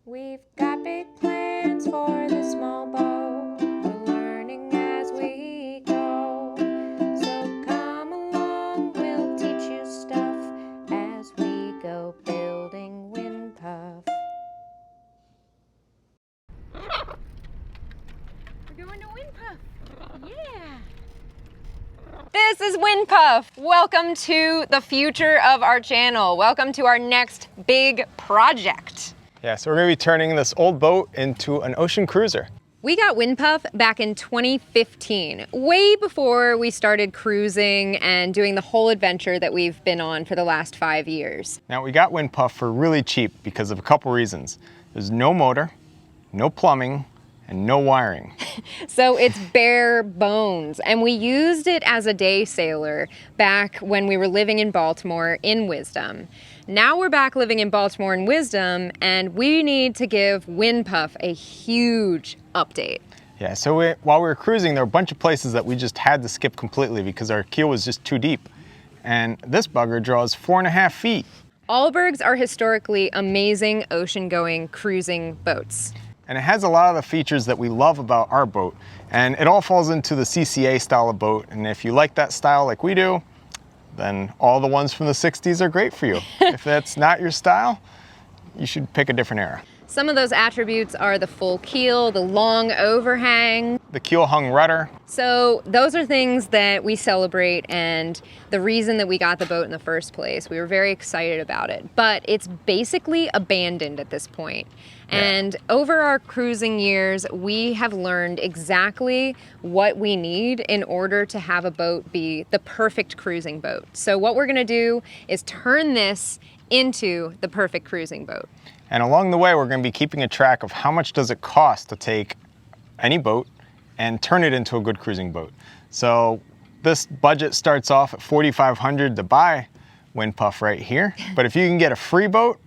We've got big plans for the small boat. We're learning as we go. So come along, we'll teach you stuff as we go building Windpuff. We're going to Windpuff. Yeah. This is Windpuff. Welcome to the future of our channel. Welcome to our next big project. Yeah, so we're going to be turning this old boat into an ocean cruiser. We got Windpuff back in 2015, way before we started cruising and doing the whole adventure that we've been on for the last 5 years. Now, we got Windpuff for really cheap because of a couple reasons. There's no motor, no plumbing, and no wiring. So it's bare bones, and we used it as a day sailor back when we were living in Baltimore in Wisdom. Now we're back living in Baltimore in Wisdom, and we need to give Windpuff a huge update. Yeah, so while we were cruising, there were a bunch of places that we just had to skip completely because our keel was just too deep. And this bugger draws 4.5 feet. Albergs are historically amazing ocean-going cruising boats. And it has a lot of the features that we love about our boat. And it all falls into the CCA style of boat. And if you like that style like we do, then all the ones from the 60s are great for you. If that's not your style, you should pick a different era. Some of those attributes are the full keel, the long overhang. The keel hung rudder. So those are things that we celebrate, and the reason that we got the boat in the first place. We were very excited about it, but it's basically abandoned at this point. And over our cruising years, we have learned exactly what we need in order to have a boat be the perfect cruising boat. So what we're gonna do is turn this into the perfect cruising boat. And along the way, we're going to be keeping a track of how much does it cost to take any boat and turn it into a good cruising boat. So this budget starts off at $4,500 to buy Windpuff right here. But if you can get a free boat,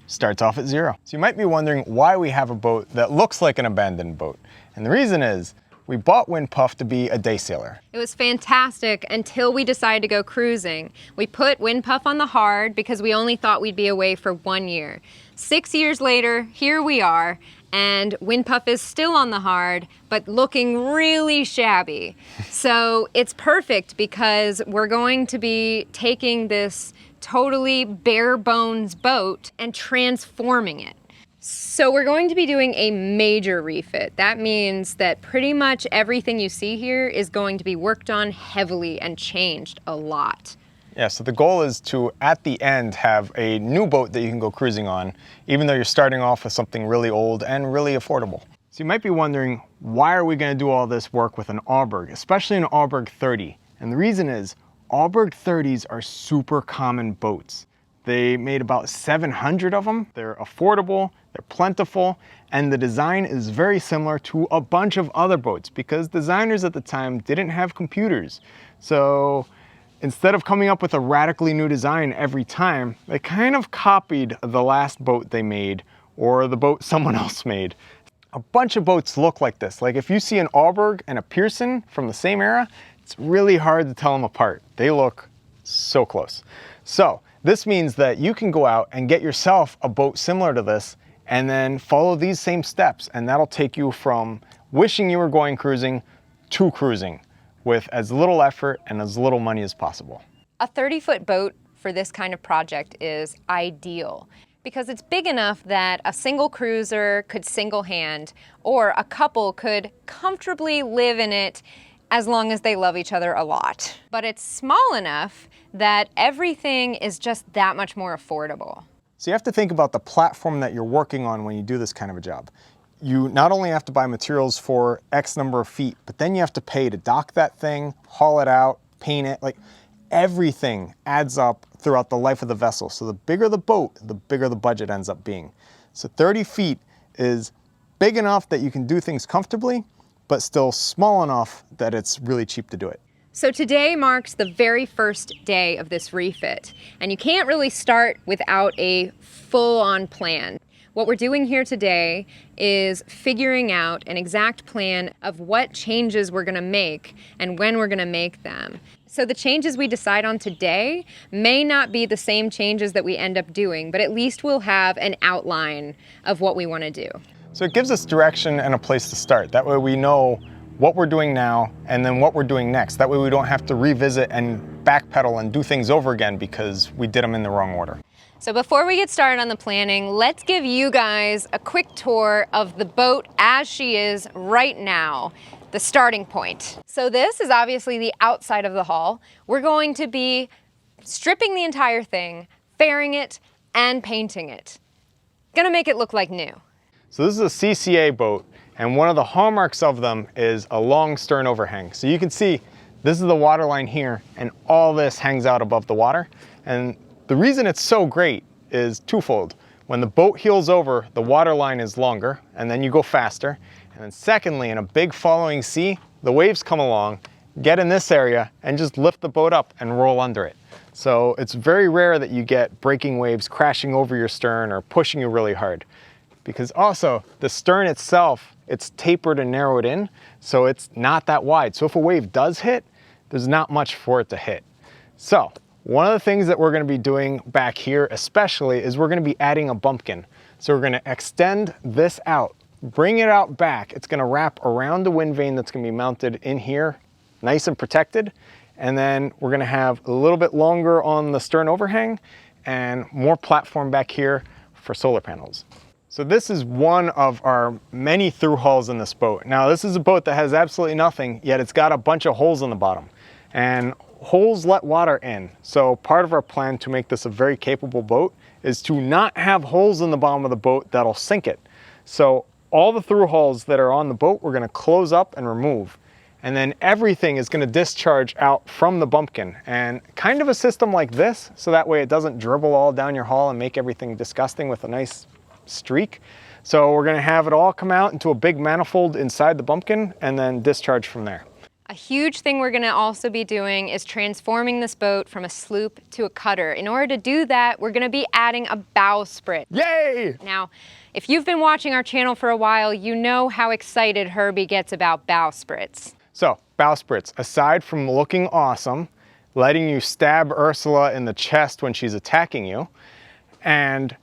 starts off at $0. So you might be wondering why we have a boat that looks like an abandoned boat. And the reason is we bought Windpuff to be a day sailor. It was fantastic until we decided to go cruising. We put Windpuff on the hard because we only thought we'd be away for 1 year. 6 years later, here we are, and Windpuff is still on the hard, but looking really shabby. So it's perfect because we're going to be taking this totally bare bones boat and transforming it. So we're going to be doing a major refit. That means that pretty much everything you see here is going to be worked on heavily and changed a lot. Yeah, so the goal is to, at the end, have a new boat that you can go cruising on, even though you're starting off with something really old and really affordable. So you might be wondering, why are we going to do all this work with an Alberg, especially an Alberg 30? And the reason is, Alberg 30s are super common boats. They made about 700 of them. They're affordable, they're plentiful, and the design is very similar to a bunch of other boats because designers at the time didn't have computers. So instead of coming up with a radically new design every time, they kind of copied the last boat they made or the boat someone else made. A bunch of boats look like this. Like if you see an Alberg and a Pearson from the same era, it's really hard to tell them apart. They look so close. So this means that you can go out and get yourself a boat similar to this and then follow these same steps, and that'll take you from wishing you were going cruising to cruising with as little effort and as little money as possible. A 30-foot boat for this kind of project is ideal because it's big enough that a single cruiser could single hand, or a couple could comfortably live in it as long as they love each other a lot. But it's small enough that everything is just that much more affordable. So you have to think about the platform that you're working on when you do this kind of a job. You not only have to buy materials for X number of feet, but then you have to pay to dock that thing, haul it out, paint it, like everything adds up throughout the life of the vessel. So the bigger the boat, the bigger the budget ends up being. So 30 feet is big enough that you can do things comfortably, but still small enough that it's really cheap to do it. So today marks the very first day of this refit, and you can't really start without a full-on plan. What we're doing here today is figuring out an exact plan of what changes we're gonna make and when we're gonna make them. So the changes we decide on today may not be the same changes that we end up doing, but at least we'll have an outline of what we want to do. So it gives us direction and a place to start. That way we know what we're doing now and then what we're doing next. That way we don't have to revisit and backpedal and do things over again because we did them in the wrong order. So before we get started on the planning, let's give you guys a quick tour of the boat as she is right now, the starting point. So this is obviously the outside of the hull. We're going to be stripping the entire thing, fairing it, and painting it. Gonna make it look like new. So this is a CCA boat, and one of the hallmarks of them is a long stern overhang. So you can see this is the water line here, and all this hangs out above the water. And the reason it's so great is twofold. When the boat heels over, the water line is longer, and then you go faster. And then secondly, in a big following sea, the waves come along, get in this area, and just lift the boat up and roll under it. So it's very rare that you get breaking waves crashing over your stern or pushing you really hard. Because also, the stern itself, it's tapered and narrowed in, so it's not that wide. So if a wave does hit, there's not much for it to hit. So one of the things that we're gonna be doing back here especially is we're gonna be adding a bumpkin. So we're gonna extend this out, bring it out back. It's gonna wrap around the wind vane that's gonna be mounted in here, nice and protected. And then we're gonna have a little bit longer on the stern overhang and more platform back here for solar panels. So this is one of our many through hulls in this boat. Now this is a boat that has absolutely nothing, yet it's got a bunch of holes in the bottom. And holes let water in. So part of our plan to make this a very capable boat is to not have holes in the bottom of the boat that'll sink it. So all the through hulls that are on the boat, we're gonna close up and remove. And then everything is gonna discharge out from the bumpkin. And kind of a system like this, so that way it doesn't dribble all down your hull and make everything disgusting with a nice streak. So we're gonna have it all come out into a big manifold inside the bumpkin and then discharge from there. A huge thing we're gonna also be doing is transforming this boat from a sloop to a cutter. In order to do that, we're gonna be adding a bowsprit. Yay! Now, if you've been watching our channel for a while, you know how excited Herbie gets about bowsprits. So, bowsprits, aside from looking awesome, letting you stab Ursula in the chest when she's attacking you, and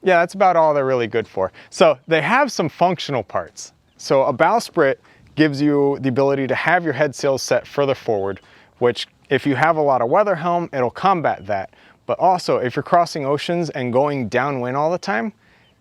yeah, that's about all they're really good for. So they have some functional parts. So a bowsprit gives you the ability to have your head sails set further forward, which if you have a lot of weather helm, it'll combat that. But also, if you're crossing oceans and going downwind all the time,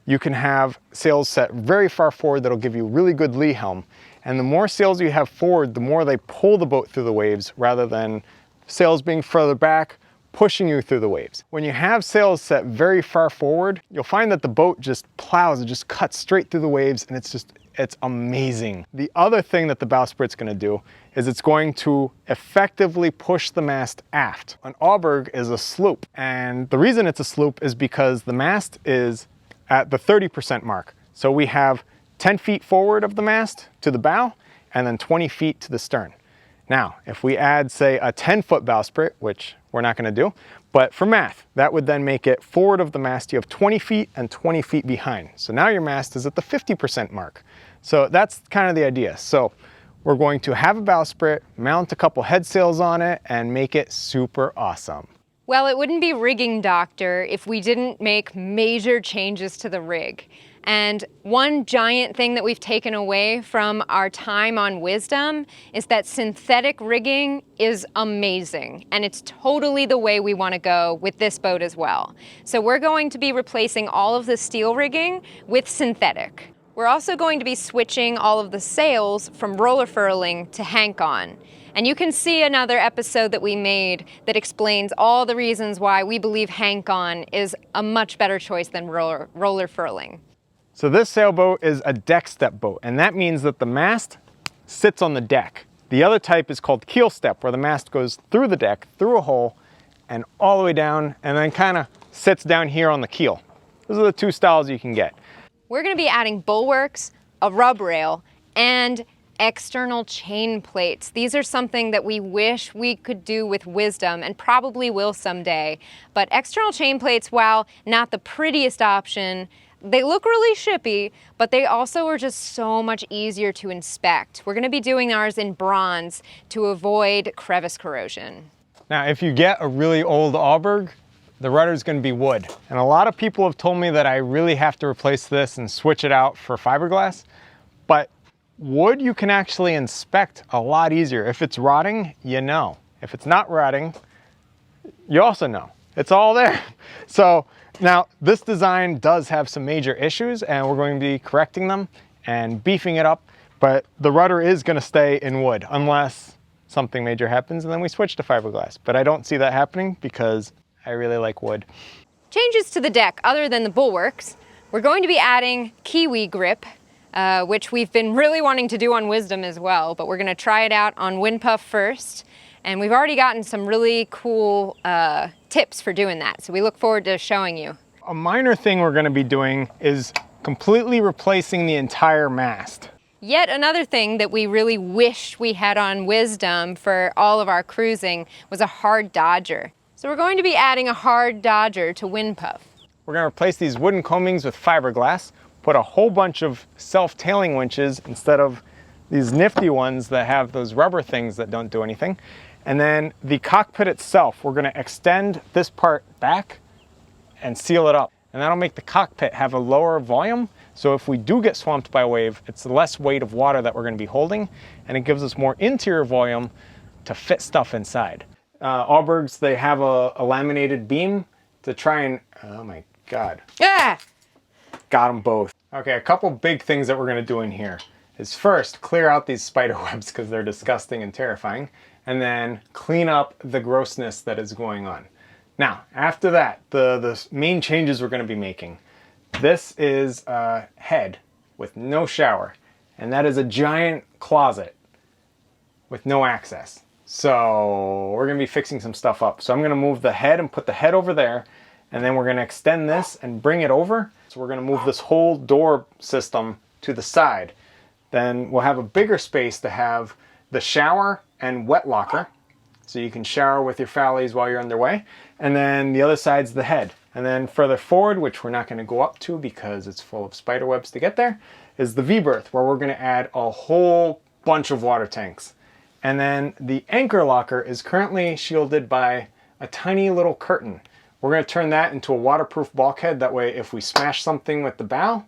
you can have sails set very far forward that'll give you really good lee helm. And the more sails you have forward, the more they pull the boat through the waves rather than sails being further back, pushing you through the waves. When you have sails set very far forward, you'll find that the boat just plows, it just cuts straight through the waves, and it's amazing. The other thing that the bowsprit's gonna do is it's going to effectively push the mast aft. An Alberg is a sloop, and the reason it's a sloop is because the mast is at the 30% mark. So we have 10 feet forward of the mast to the bow, and then 20 feet to the stern. Now, if we add, say, a 10-foot bowsprit, which we're not gonna do, but for math, that would then make it forward of the mast, you have 20 feet and 20 feet behind. So now your mast is at the 50% mark. So that's kind of the idea. So we're going to have a bowsprit, mount a couple head sails on it, and make it super awesome. Well, it wouldn't be rigging, Doctor, if we didn't make major changes to the rig. And one giant thing that we've taken away from our time on Wisdom is that synthetic rigging is amazing, and it's totally the way we want to go with this boat as well. So we're going to be replacing all of the steel rigging with synthetic. We're also going to be switching all of the sails from roller furling to hank-on. And you can see another episode that we made that explains all the reasons why we believe hank-on is a much better choice than roller furling. So this sailboat is a deck step boat, and that means that the mast sits on the deck. The other type is called keel step, where the mast goes through the deck, through a hole, and all the way down, and then kind of sits down here on the keel. Those are the two styles you can get. We're going to be adding bulwarks, a rubrail, and external chain plates. These are something that we wish we could do with Wisdom, and probably will someday. But external chain plates, while not the prettiest option, they look really shippy, but they also are just so much easier to inspect. We're gonna be doing ours in bronze to avoid crevice corrosion. Now, if you get a really old Alberg, the rudder is going to be wood. And a lot of people have told me that I really have to replace this and switch it out for fiberglass. But wood you can actually inspect a lot easier. If it's rotting, you know. If it's not rotting, you also know. It's all there. So now this design does have some major issues and we're going to be correcting them and beefing it up. But the rudder is going to stay in wood unless something major happens and then we switch to fiberglass. But I don't see that happening because I really like wood. Changes to the deck other than the bulwarks. We're going to be adding Kiwi grip, which we've been really wanting to do on Wisdom as well, but we're gonna try it out on Windpuff first. And we've already gotten some really cool tips for doing that. So we look forward to showing you. A minor thing we're gonna be doing is completely replacing the entire mast. Yet another thing that we really wish we had on Wisdom for all of our cruising was a hard dodger. So we're going to be adding a hard dodger to Windpuff. We're gonna replace these wooden coamings with fiberglass, put a whole bunch of self-tailing winches instead of these nifty ones that have those rubber things that don't do anything. And then the cockpit itself, we're gonna extend this part back and seal it up. And that'll make the cockpit have a lower volume. So if we do get swamped by a wave, it's less weight of water that we're gonna be holding, and it gives us more interior volume to fit stuff inside. Albergs, they have a laminated beam to try and, oh my God. Yeah! Got them both. Okay, a couple big things that we're gonna do in here is first, clear out these spider webs because they're disgusting and terrifying, and then clean up the grossness that is going on. Now, after that, the main changes we're gonna be making. This is a head with no shower, and that is a giant closet with no access. So we're gonna be fixing some stuff up. So I'm gonna move the head and put the head over there, and then we're gonna extend this and bring it over. So we're gonna move this whole door system to the side. Then we'll have a bigger space to have the shower and wet locker. So you can shower with your Fallies while you're underway. And then the other side's the head. And then further forward, which we're not gonna go up to because it's full of spider webs to get there, is the V-berth, where we're gonna add a whole bunch of water tanks. And then the anchor locker is currently shielded by a tiny little curtain. We're gonna turn that into a waterproof bulkhead. That way, if we smash something with the bow,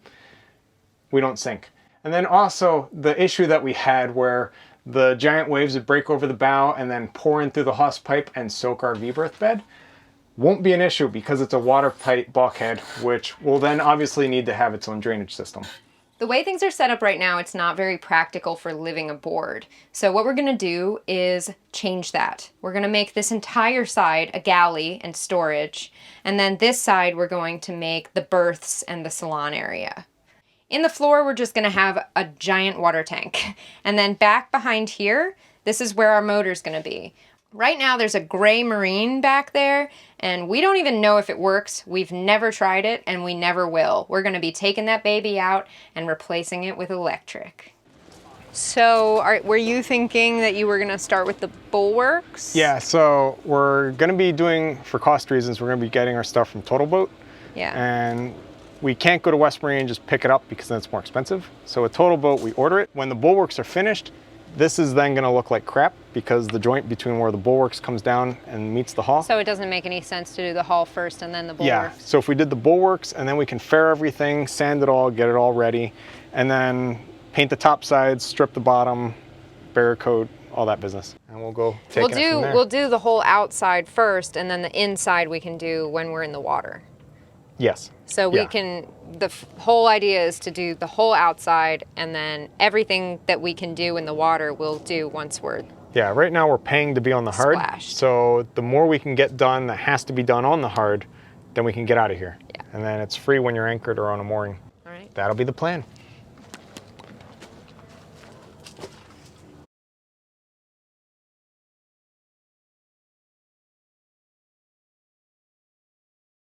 we don't sink. And then also the issue that we had where the giant waves would break over the bow and then pour in through the hose pipe and soak our V-berth bed won't be an issue because it's a watertight bulkhead, which will then obviously need to have its own drainage system. The way things are set up right now, it's not very practical for living aboard. So what we're gonna do is change that. We're gonna make this entire side a galley and storage, and then this side we're going to make the berths and the salon area. In the floor, we're just gonna have a giant water tank. And then back behind here, this is where our motor's gonna be. Right now there's a gray marine back there, and we don't even know if it works. We've never tried it, and we never will. We're gonna be taking that baby out and replacing it with electric. So were you thinking that you were gonna start with the bulwarks? Yeah, so we're gonna be doing, for cost reasons, we're gonna be getting our stuff from Total Boat. Yeah. And we can't go to West Marine and just pick it up because then it's more expensive. So with Total Boat, we order it. When the bulwarks are finished, this is then gonna look like crap because the joint between where the bulwarks comes down and meets the hull. So it doesn't make any sense to do the hull first and then the bulwarks? Yeah, so if we did the bulwarks and then we can fair everything, sand it all, get it all ready, and then paint the top sides, strip the bottom, barrier coat, all that business. And we'll go take it from there. We'll do the whole outside first, and then the inside we can do when we're in the water. Yes. So we can, the whole idea is to do the whole outside, and then everything that we can do in the water we'll do once we're Yeah, right now we're paying to be on the hard. splashed. So the more we can get done that has to be done on the hard, then we can get out of here. Yeah. And then it's free when you're anchored or on a mooring. All right. That'll be the plan.